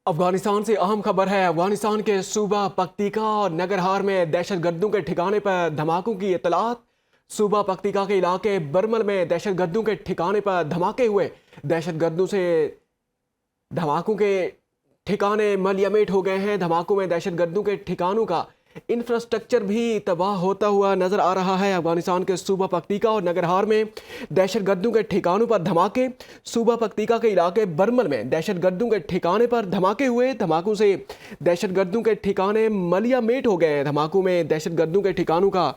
अफगानिस्तान से अहम खबर है। अफगानिस्तान के सूबा पख्तीका और नगरहार में दहशतगर्दों के ठिकाने पर धमाकों की इत्तलात। सूबा पख्तीका के इलाके बरमल में दहशतगर्दों के ठिकाने पर धमाके हुए। दहशतगर्दों से धमाकों के ठिकाने मलयामेट हो गए हैं। धमाकों में दहशतगर्दों के ठिकानों का इंफ्रास्ट्रक्चर भी तबाह होता हुआ नजर आ रहा है। अफगानिस्तान के सूबा पख्तीका और नगरहार में दहशतगर्दों के ठिकानों पर धमाके। सूबा पख्तीका के इलाके बरमल में दहशतगर्दों के ठिकाने पर धमाके हुए। धमाकों से दहशतगर्दों के ठिकाने मलयामेट हो गए हैं। धमाकों में दहशतगर्दों के ठिकानों का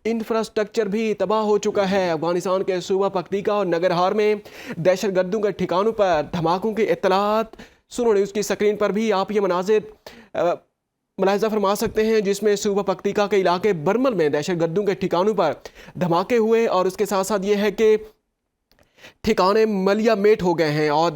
इंफ्रास्ट्रक्चर भी तबाह हो चुका है। अफगानिस्तान के सूबा पख्तीका और नगरहार में दहशतगर्दों के ठिकानों पर धमाकों की इत्तलात। सुनो न्यूज़ की स्क्रीन पर भी आप ये मनाजिर मुलाहिजा फरमा सकते हैं, जिसमें सूबा पख्तीका के इलाके बरमल में दहशतगर्दों के ठिकानों पर धमाके हुए और उसके साथ साथ ये है कि ठिकाने मलयामेट हो गए हैं और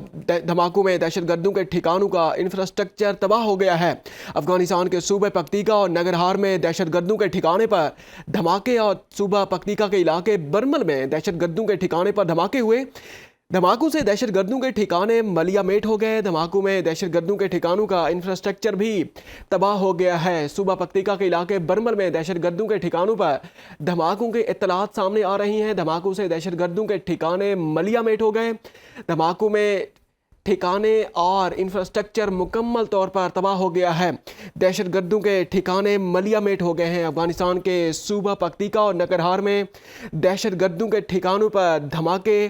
धमाकों में दहशतगर्दों के ठिकानों का इंफ्रास्ट्रक्चर तबाह हो गया है। अफगानिस्तान के सूबे पख्तीका और नगरहार में दहशतगर्दों के ठिकाने पर धमाके और सूबा पख्तीका के इलाके बरमल में दहशतगर्दों के ठिकाने पर धमाके हुए। धमाकों से दहशतगर्दों के ठिकाने मलयामेट हो गए। धमाकों में दहशतगर्दों के ठिकानों का इंफ्रास्ट्रक्चर भी तबाह हो गया है। सूबा पख्तीका के इलाके बरमल में दहशतगर्दों के ठिकानों पर धमाकों की इत्तलात सामने आ रही हैं। धमाकों से दहशतगर्दों के ठिकाने मलयामेट हो गए। धमाकों में ठिकाने और इंफ्रास्ट्रक्चर मुकम्मल तौर पर तबाह हो गया है। दहशतगर्दों के ठिकाने मलयामेट हो गए हैं। अफगानिस्तान के सूबा पख्तीका और नगरहार में दहशतगर्दों के ठिकानों पर धमाके।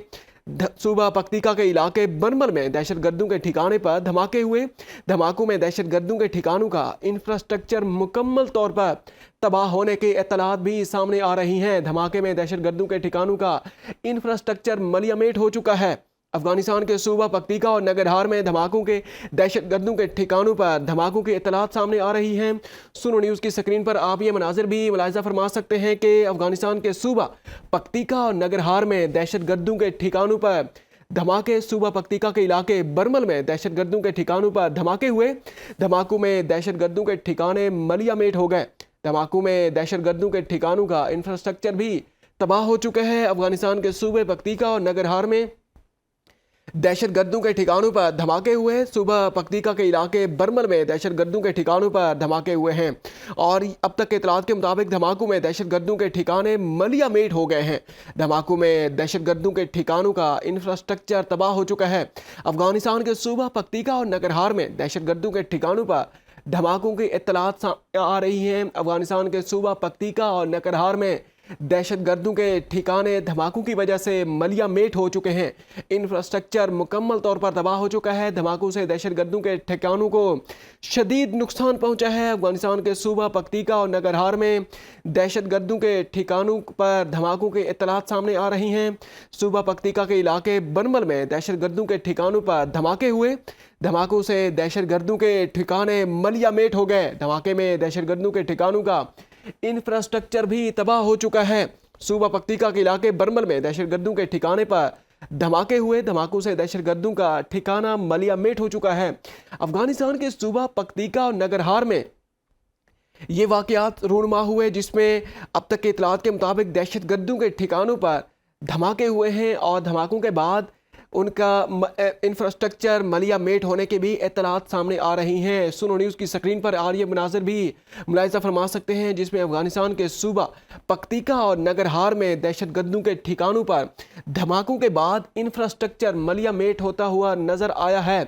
सूबा पख्तीका के इलाके बरमल में दहशतगर्दों के ठिकाने पर धमाके हुए। धमाकों में दहशतगर्दों के ठिकानों का इंफ्रास्ट्रक्चर मुकम्मल तौर पर तबाह होने की इत्तलात भी सामने आ रही हैं। धमाके में दहशतगर्दों के ठिकानों का इंफ्रास्ट्रक्चर मलयामेट हो चुका है। अफगानिस्तान के सूबा पख्तीका और नगरहार में धमाकों के दहशतगर्दों के ठिकानों पर धमाकों की इत्तलात सामने आ रही हैं। सुनो न्यूज़ की स्क्रीन पर आप ये मनाजिर भी मुलाहिजा फरमा सकते हैं कि अफगानिस्तान के सूबा पख्तीका और नगरहार में दहशतगर्दों के ठिकानों पर धमाके। सूबा पख्तीका के इलाके बरमल में दहशतगर्दों के ठिकानों पर धमाके हुए। धमाकों में दहशतगर्दों के ठिकाने मलयामेट हो गए। धमाकों में दहशतगर्दों के ठिकानों का इंफ्रास्ट्रक्चर भी तबाह हो चुके हैं। अफगानिस्तान के सूबे पख्तीका और नगरहार में दहशतगर्दों के ठिकानों पर धमाके हुए। सूबा पख्तीका के इलाके बरमल में दहशतगर्दों के ठिकानों पर धमाके हुए हैं और अब तक के इत्तलात के मुताबिक धमाकों में दहशतगर्दों के ठिकाने मलयामेट हो गए हैं। धमाकों में दहशतगर्दों के ठिकानों का इंफ्रास्ट्रक्चर तबाह हो चुका है। अफगानिस्तान के सूबा पख्तीका और नगरहार में दहशतगर्दों के ठिकानों पर धमाकों की इत्तलात आ रही हैं। अफगानिस्तान के सूबा पख्तीका और नगरहार में दहशतगर्दों के ठिकाने धमाकों की वजह से मलयामेट हो चुके हैं। इंफ्रास्ट्रक्चर मुकम्मल तौर पर तबाह हो चुका है। धमाकों से दहशतगर्दों के ठिकानों को शदीद नुकसान पहुंचा है। अफगानिस्तान के सूबा पख्तीका और नगरहार में दहशतगर्दों के ठिकानों पर धमाकों की इत्तलात सामने आ रही हैं। सूबा पख्तीका के इलाके बरमल में दहशतगर्दों के ठिकानों पर धमाके हुए। धमाकों से दहशतगर्दों के ठिकाने मलयामेट हो गए। धमाके में दहशतगर्दों के ठिकानों का इंफ्रास्ट्रक्चर भी तबाह हो चुका है। सूबा पख्तीका के इलाके बरमल में दहशतगर्दों के ठिकाने पर धमाके हुए। धमाकों से दहशतगर्दों का ठिकाना मलयामेट हो चुका है। अफगानिस्तान के सूबा पख्तीका और नगरहार में ये वाकयात रूनुमा हुए, जिसमें अब तक के इत्तलात के मुताबिक दहशतगर्दों के ठिकानों पर धमाके हुए हैं और धमाकों के बाद उनका इंफ्रास्ट्रक्चर मलयामेट होने के भी इत्तलात सामने आ रही हैं। सुनो न्यूज़ की स्क्रीन पर आ रही मनाजिर भी मुलाहिजा फरमा सकते हैं, जिसमें अफगानिस्तान के सूबा पख्तीका और नगरहार में दहशतगर्दों के ठिकानों पर धमाकों के बाद इंफ्रास्ट्रक्चर मलयामेट होता हुआ नजर आया है।